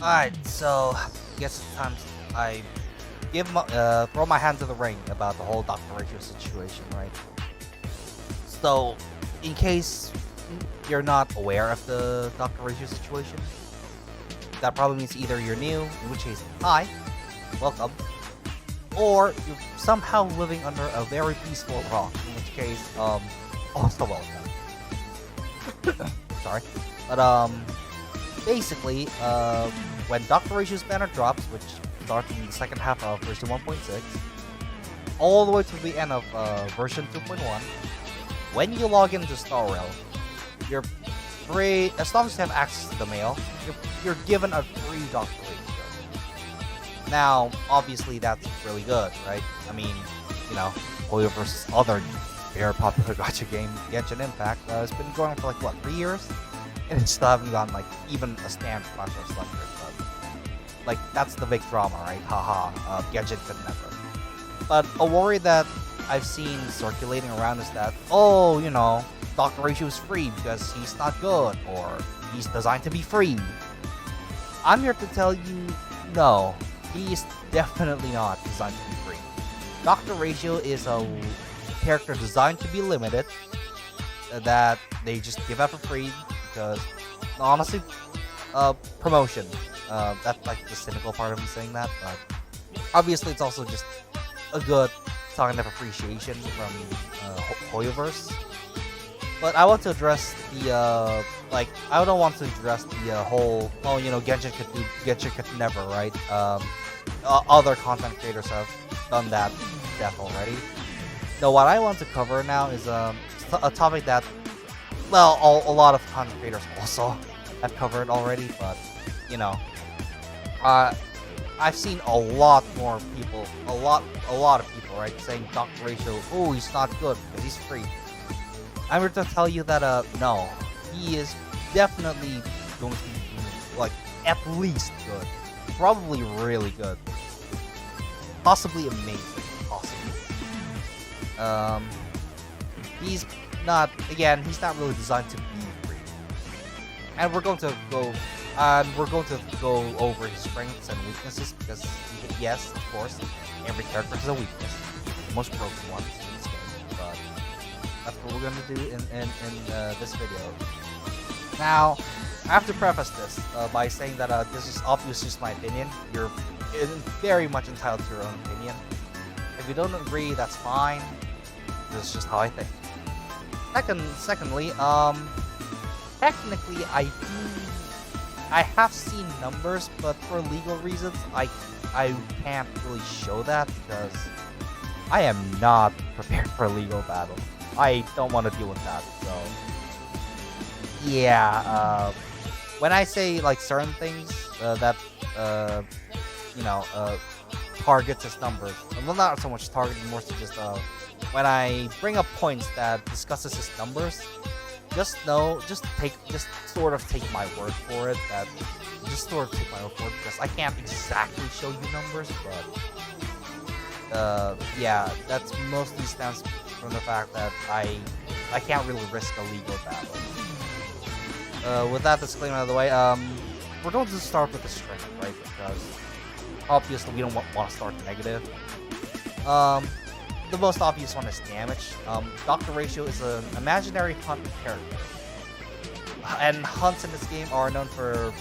Alright, so I guess it's time I throw my hand to the ring about the whole Dr. Ratio situation, right? So, in case you're not aware of the Dr. Ratio situation, that probably means either you're new, in which case, hi, welcome, or you're somehow living under a very peaceful rock, in which case, also welcome. Sorry. But, basically, when Dr. Ratio's banner drops, which starts in the second half of version 1.6, all the way to the end of version 2.1, when you log into Star Rail, you're free, as long as you have access to the mail, you're given a free Dr. Ratio. Now, obviously, that's really good, right? I mean, you know, Hoyo versus other very popular gacha game, Genshin Impact, it's been going for like, what, 3 years? And it still haven't gotten like even a stand Smash or Slender, but like that's the big drama, right? Haha, Genshin could never. But a worry that I've seen circulating around is that, oh, you know, Dr. Ratio is free because he's not good, or he's designed to be free. I'm here to tell you, no, he is definitely not designed to be free. Dr. Ratio is a character designed to be limited, that they just give out for free because, honestly, promotion. That's like the cynical part of me saying that, but obviously it's also just a good sign of appreciation from Hoyoverse. But I want to address the I don't want to address the whole, oh, you know, Genshin could never, right? Other content creators have done that to death already. No, what I want to cover now is a topic that, well, a lot of content creators also have covered already, but you know, I've seen a lot more people, a lot of people, right, saying Dr. Ratio, oh, he's not good because he's free. I'm here to tell you that no, he is definitely going to be like at least good, probably really good, possibly amazing, possibly. He's not really designed to be free. And we're going to go over his strengths and weaknesses because yes, of course, every character has a weakness. The most broken ones in this game. But that's what we're gonna do in this video. Now, I have to preface this by saying that this is obviously just my opinion. You're very much entitled to your own opinion. If you don't agree, that's fine. This is just how I think. Secondly, technically I have seen numbers, but for legal reasons, I can't really show that because I am not prepared for a legal battle. I don't want to deal with that, so yeah. When I say like certain things that you know targets as numbers, well, not so much targeting, more so just when I bring up points that discusses his numbers, just sort of take my word for it. Because I can't exactly show you numbers, but yeah, that's mostly stems from the fact that I can't really risk a legal battle. With that disclaimer out of the way, we're going to start with the strength, right? Because obviously we don't want to start negative. The most obvious one is damage. Dr. Ratio is an imaginary hunt character. And hunts in this game are known for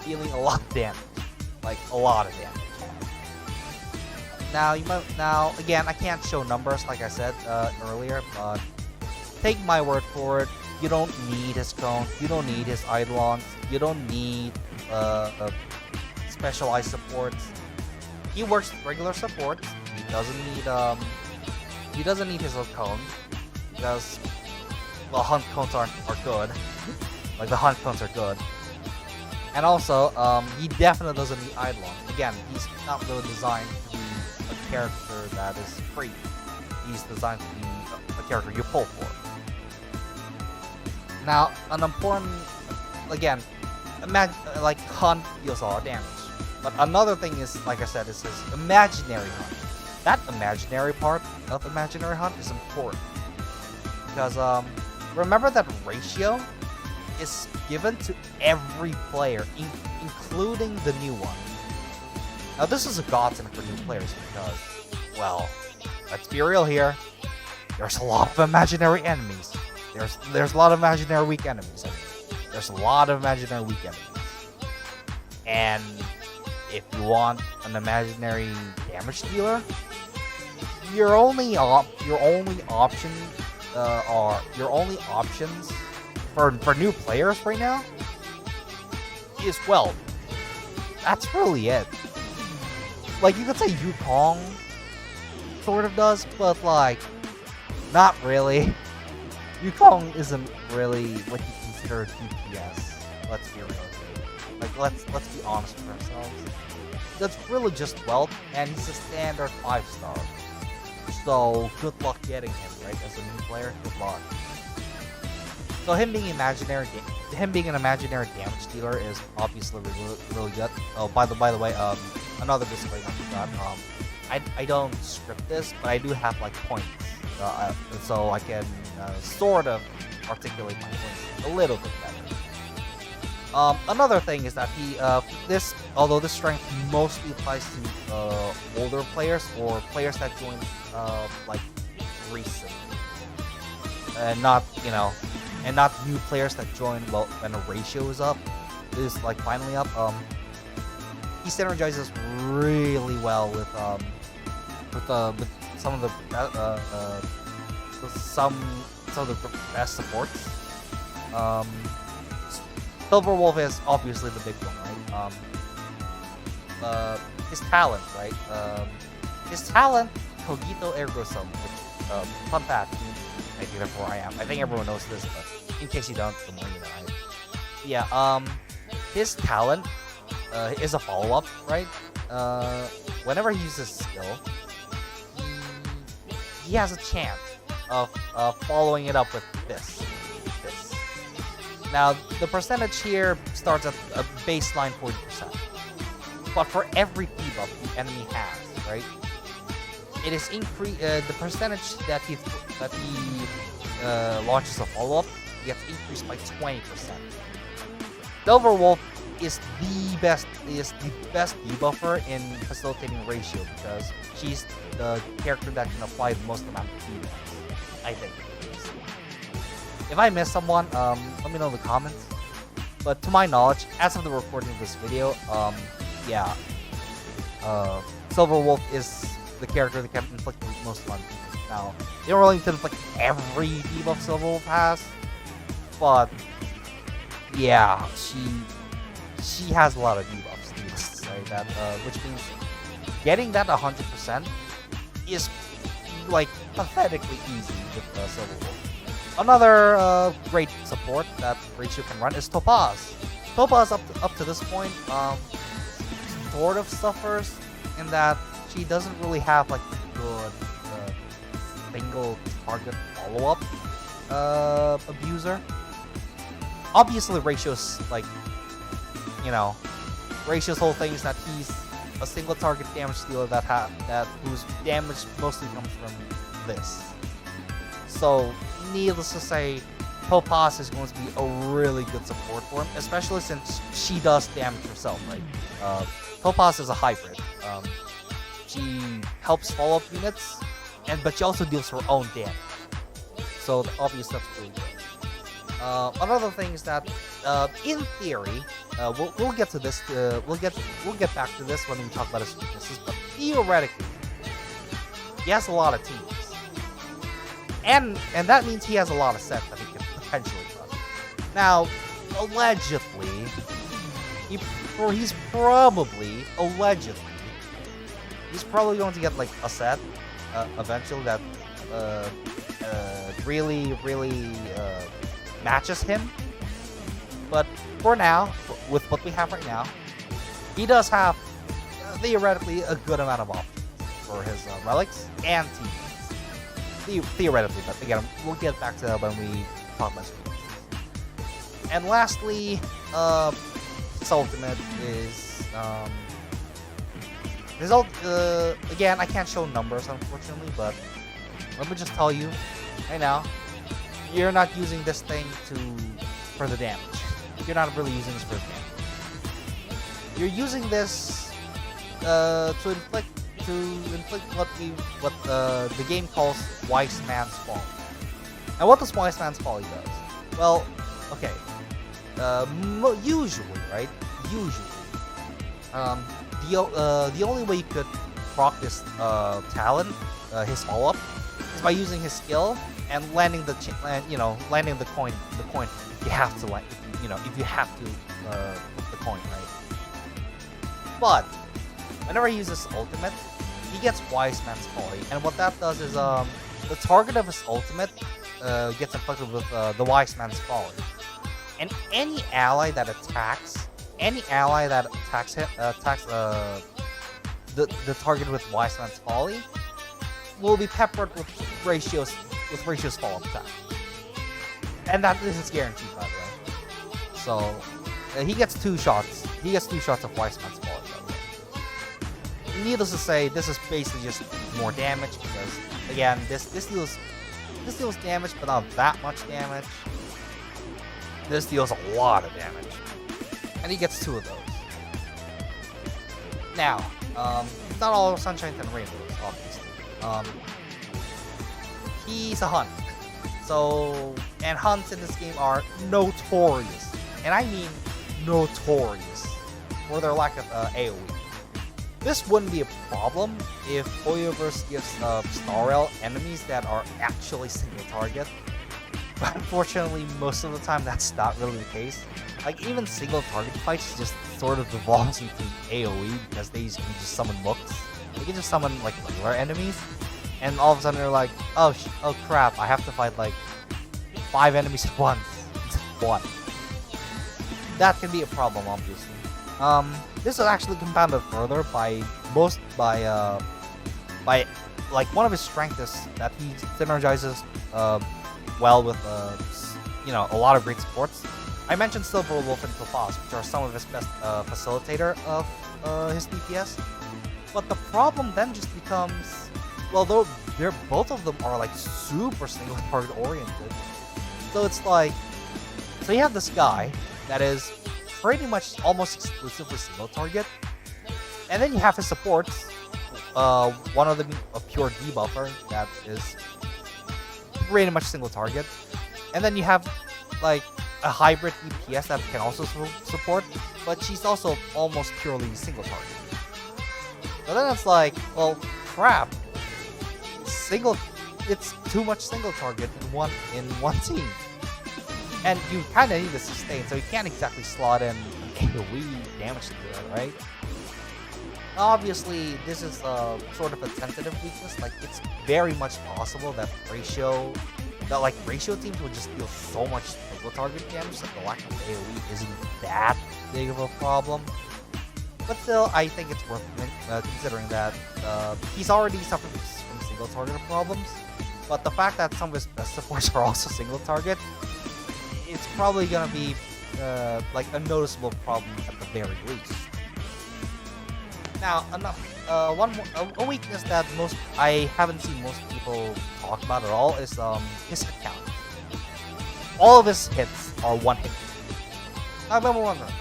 dealing a lot of damage. Like, a lot of damage. Now, again, I can't show numbers like I said earlier, but take my word for it. You don't need his cone, you don't need his Eidolons, you don't need specialized supports. He works with regular supports. He doesn't need his own cone because, well, hunt cones are good. Like, the hunt cones are good. And also, he definitely doesn't need Eidolon. Again, he's not really designed to be a character that is free. He's designed to be a character you pull for. Now, an important, again, like, hunt deals a lot of damage. But another thing is, like I said, is his imaginary hunt. That imaginary part of imaginary hunt is important. Because, remember that ratio is given to every player, including the new one. Now this is a godsend for new players because, well, let's be real here. There's a lot of imaginary enemies. There's a lot of imaginary weak enemies. There's a lot of imaginary weak enemies. And if you want an imaginary damage dealer, your only options for new players right now is, well, that's really it. Like, you could say Yukong sort of does, but like, not really. Yukong isn't really what you consider DPS. Let's be real. Like, let's be honest with ourselves. That's really just wealth, and he's a standard 5-star. So good luck getting him, right? As a new player, good luck. So him being an imaginary damage dealer is obviously really good. Oh, by the way, another disclaimer for that. I don't script this, but I do have like points, so I can sort of articulate my points a little bit better. Another thing is that although this strength mostly applies to older players or players that joined like recently, and not new players that join when a ratio is up, is like finally up. He synergizes really well with some of the best supports. Silver Wolf is obviously the big one, right? His talent, right? His talent, Cogito Ergo Sum, which, fun fact, I think that's where I am. I think everyone knows this, but in case you don't, the more you know, right? Yeah, his talent is a follow-up, right? Whenever he uses skill, he has a chance of following it up with this. Now, the percentage here starts at a baseline 40%. But for every debuff the enemy has, right? It is the percentage that he launches a follow-up gets increased by 20%. Silver Wolf is the best debuffer in facilitating ratio because she's the character that can apply the most amount of debuffs, I think. If I missed someone, let me know in the comments. But to my knowledge, as of the recording of this video, Silver Wolf is the character that can inflict the most amount of debuffs. Now, you don't really need to inflict every debuff Silver Wolf has, but yeah, she has a lot of debuffs, needless to say that, which means getting that 100% is like pathetically easy with Silver Wolf. Another great support that Ratio can run is Topaz. Topaz up to this point sort of suffers in that she doesn't really have like good single target follow-up abuser. Obviously, Ratio's like, Ratio's whole thing is that he's a single target damage dealer whose damage mostly comes from this. So, needless to say, Topaz is going to be a really good support for him, especially since she does damage herself, right? Topaz is a hybrid. She helps follow up units, but she also deals her own damage. So obviously that's pretty good. Another thing is that, in theory, we'll get to this. We'll get back to this when we talk about his weaknesses. But theoretically, he has a lot of teams. And that means he has a lot of sets that he can potentially run. Now, allegedly, he's probably going to get like a set eventually that really matches him. But for now, with what we have right now, he does have theoretically a good amount of options for his relics and teams. Theoretically, but again, we'll get back to that when we talk about screens. And lastly, his ultimate is again, I can't show numbers unfortunately, but let me just tell you right now, you're not using this thing for the damage. You're not really using this for the damage. you're using this to inflict what the game calls Wise Man's Folly. And what does Wise Man's Folly does? Well, okay. Usually, right? Usually, the only way you could proc this talent, his follow up, is by using his skill and landing the landing the coin. The coin if you have to if you have to flip the coin, right? But whenever he uses ultimate, he gets Wise Man's Folly, and what that does is the target of his ultimate gets inflicted with the Wise Man's Folly, and any ally that attacks the target with Wise Man's Folly will be peppered with Ratio's follow-up attack, and that this is guaranteed, by the way. So he gets 2 shots. He gets 2 shots of Wise Man's Folly. Needless to say, this is basically just more damage because, again, this deals damage, but not that much damage. This deals a lot of damage, and he gets 2 of those. Now, it's not all sunshine and rainbows, obviously. He's a hunt, and hunts in this game are notorious, and I mean notorious, for their lack of AoE. This wouldn't be a problem if Hoyoverse gives Star Rail enemies that are actually single target. But unfortunately, most of the time that's not really the case. Like, even single target fights just sort of devolves into AoE because they can just summon mooks. They can just summon like regular enemies, and all of a sudden they're like, oh crap, I have to fight like 5 enemies at once. One. That can be a problem, obviously. This is actually compounded further by like one of his strengths is that he synergizes well with a lot of great supports. I mentioned Silver Wolf and Topaz, which are some of his best facilitator of his DPS. But the problem then just becomes, well, though they're both of them are like super single target oriented. So it's like, so you have this guy that is pretty much almost exclusively single target, and then you have his supports. One of them a pure debuffer that is pretty much single target, and then you have like a hybrid DPS that can also support, but she's also almost purely single target. So then it's like, well, crap. It's too much single target in one team. And you kind of need to sustain, so you can't exactly slot in AoE damage to it, right? Obviously, this is sort of a tentative weakness. Like, it's very much possible that ratio teams would just deal so much single target damage that the lack of AoE isn't that big of a problem. But still, I think it's worth considering that he's already suffered from single target problems. But the fact that some of his best supports are also single target, it's probably gonna be like a noticeable problem at the very least. Now, a weakness that I haven't seen most people talk about at all is his hit count. All of his hits are 1 hit. Now, I'm wondering,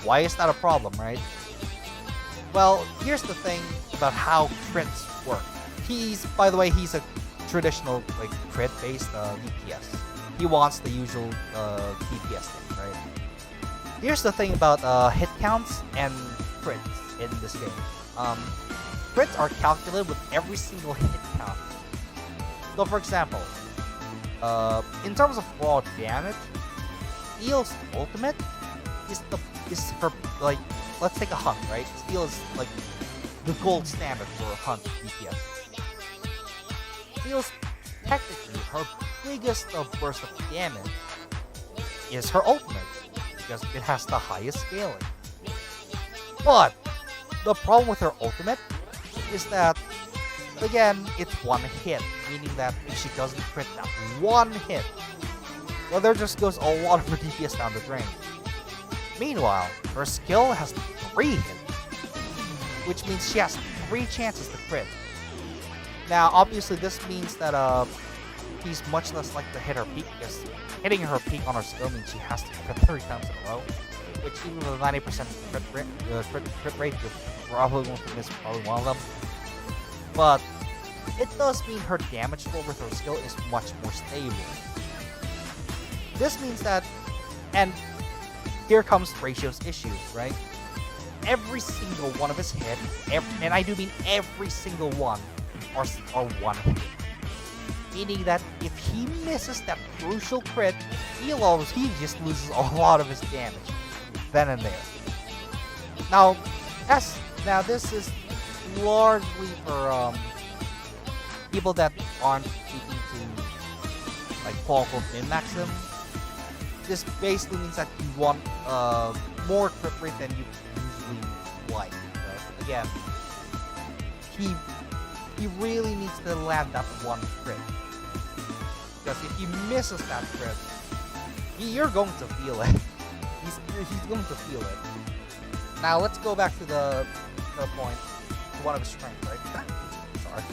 why is that a problem, right? Well, here's the thing about how crits work. By the way, he's a traditional like crit-based DPS. He wants the usual DPS thing, right? Here's the thing about hit counts and crits in this game. Crits are calculated with every single hit count. So, for example, in terms of raw damage, Steel's ultimate is her, like, let's take a hunt, right? Steel is like the gold standard for a hunt DPS. Steel's technically her biggest burst of damage is her ultimate because it has the highest scaling. But the problem with her ultimate is that, again, it's 1 hit, meaning that if she doesn't crit that 1 hit, well, there just goes a lot of her DPS down the drain. Meanwhile, her skill has 3 hits, which means she has 3 chances to crit. Now, obviously, this means that he's much less likely to hit her peak, because hitting her peak on her skill means she has to crit 3 times in a row. which even with a 90% crit rate, you're probably going to miss probably one of them. But it does mean her damage roll with her skill is much more stable. This means that, and here comes Ratio's issues, right? Every single one of his hits, and I do mean every single one, are one hit. Meaning that if he misses that crucial crit, he just loses a lot of his damage then and there. Now this is largely for people that aren't seeking to like quote unquote min-max him. This basically means that you want more crit rate than you usually like. So again, he really needs to land that one crit. Because if he misses that crit, you're going to feel it. He's going to feel it. Now let's go back to the point, to one of his strengths, right? Sorry.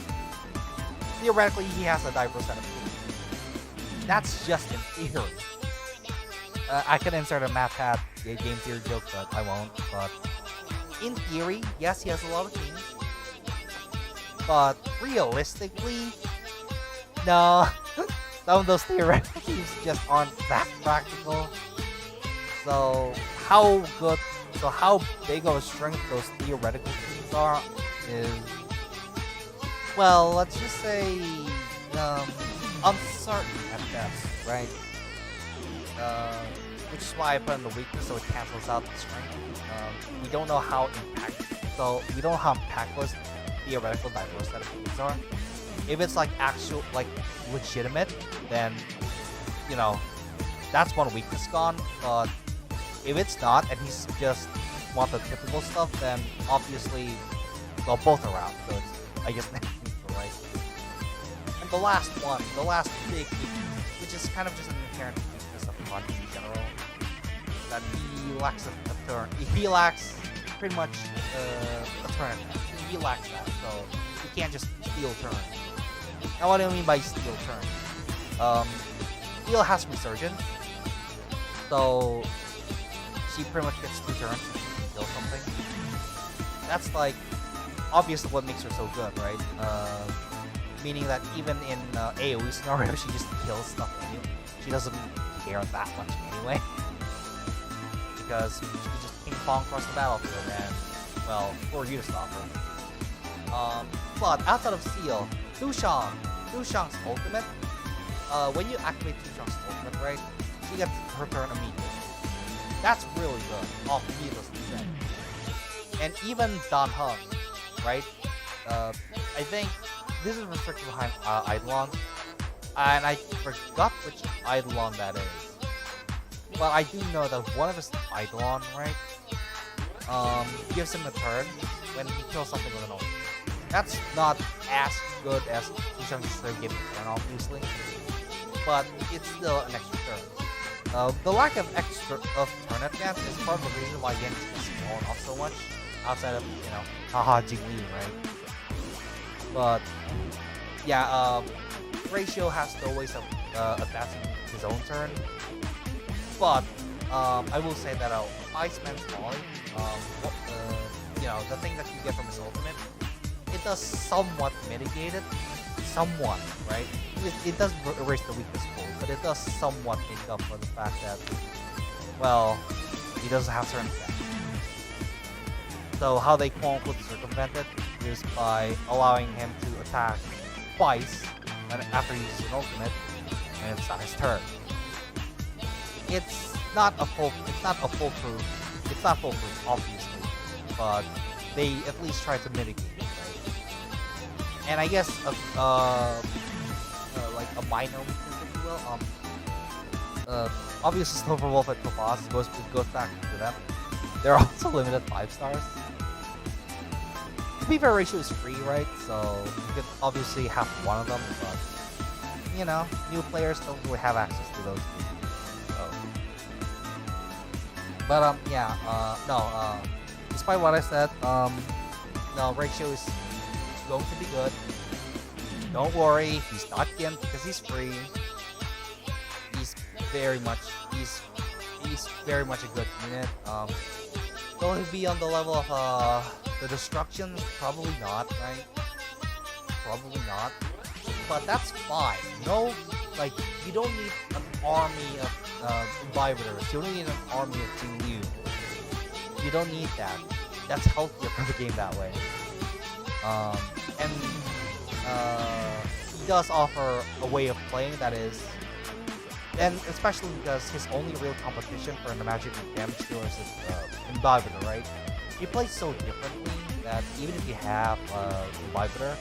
Theoretically, he has a diverse set of moves. That's just in theory. I could insert a math hat game theory joke, but I won't. But in theory, yes, he has a lot of teams. But realistically, no. Some of those theoretical teams just aren't that practical. So how big of a strength those theoretical teams are is, well, let's just say uncertain at best, right? Which is why I put in the weakness so it cancels out the strength. We don't know how impactful theoretical diverse set of teams are. If it's like actual, like legitimate, then that's one weakness gone. But if it's not, and he's just want the typical stuff, then obviously, well, both are out. So it's, I guess, neutral, right? And the last big weakness, which is kind of just an inherent weakness of Hunt in general, that he lacks a turn. He lacks pretty much a turn attack. He lacks that, so he can't just steal turn. Now, what do I mean by steal turn? Steal has Resurgence, so she pretty much gets 2 turns to steal something. That's like obviously what makes her so good, right? Meaning that even in AoE scenario, she just kills stuff anyway. She doesn't care that much anyway, because she can just ping pong across the battlefield, and well, for you to stop her. But outside of Seal, Dushang's ultimate, when you activate Dushang's ultimate, right, she gets her turn immediately. That's really good, off needless to say. And even Dan Heng, right, I think this is restricted behind Eidolon, and I forgot which Eidolon that is. Well, I do know that one of his Eidolon, right, gives him a turn when he kills something with an ultimate. That's not as good as Dushang just giving a turn, obviously, but it's still an extra turn. The lack of turn advance is part of the reason why Yang is fallen off so much, outside of, haha, Jingli, right? But yeah, Ratio has the ways of advancing his own turn, but I will say that Iceman's Folly, the thing that you get from his ultimate, it does somewhat mitigate it. Somewhat, right? It doesn't erase the weakness fully, but it does somewhat make up for the fact that, well, he doesn't have certain effects. So how they quote-unquote circumvent it is by allowing him to attack twice after he uses an ultimate, and it's not his turn. It's not foolproof, obviously, but they at least try to mitigate it, right? And I guess like a minor weakness, if you will. Obviously, Silver Wolf and Topaz goes back to them. They're also limited 5 stars. To be fair, Ratio is free, right? So you could obviously have one of them, but new players don't really have access to those two. So. But despite what I said, no, Ratio is going to be good. Don't worry, he's not gimped because he's free. He's very much he's very much a good unit. Will he be on the level of the Destructions? Probably not, right? Probably not. But that's fine. No, like, you don't need an army of Imbibitors. You don't need an army of King Liu. You don't need that. That's healthier for the game that way. And he does offer a way of playing that is, and especially because his only real competition for the magic damage dealers is Imbibitor, right? He plays so differently that even if you have Imbibitor,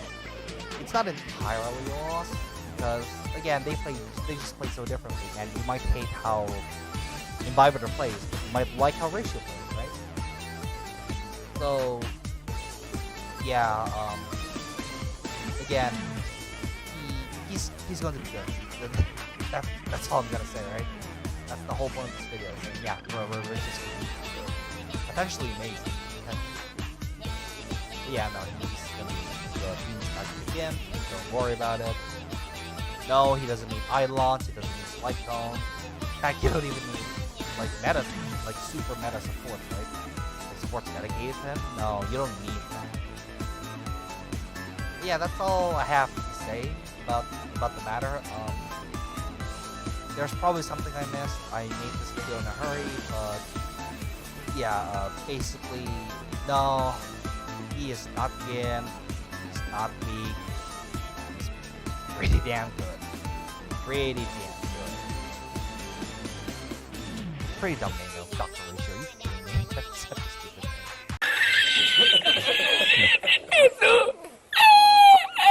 it's not entirely lost because again they just play so differently, and you might hate how Imbibitor plays, but you might like how Ratio plays, right? So yeah, again, he's going to be good. That's all I'm gonna say, right? That's the whole point of this video. So yeah, we're just potentially amazing. Yeah, no, he's gonna be good. He's not gonna begin. Don't worry about it. No, he doesn't need Eidolons. He doesn't need Spike Cone. In fact, you don't even need like meta, like super meta support, right? Like support's dedicated to him. No, you don't need that. Yeah, that's all I have to say about the matter. There's probably something I missed. I made this video in a hurry, but yeah, basically, no, he is not Gin, he's not weak, he's pretty damn good. Pretty damn good. Pretty dumb name though, Dr. Ratio. Are you kidding me? That's such a stupid name.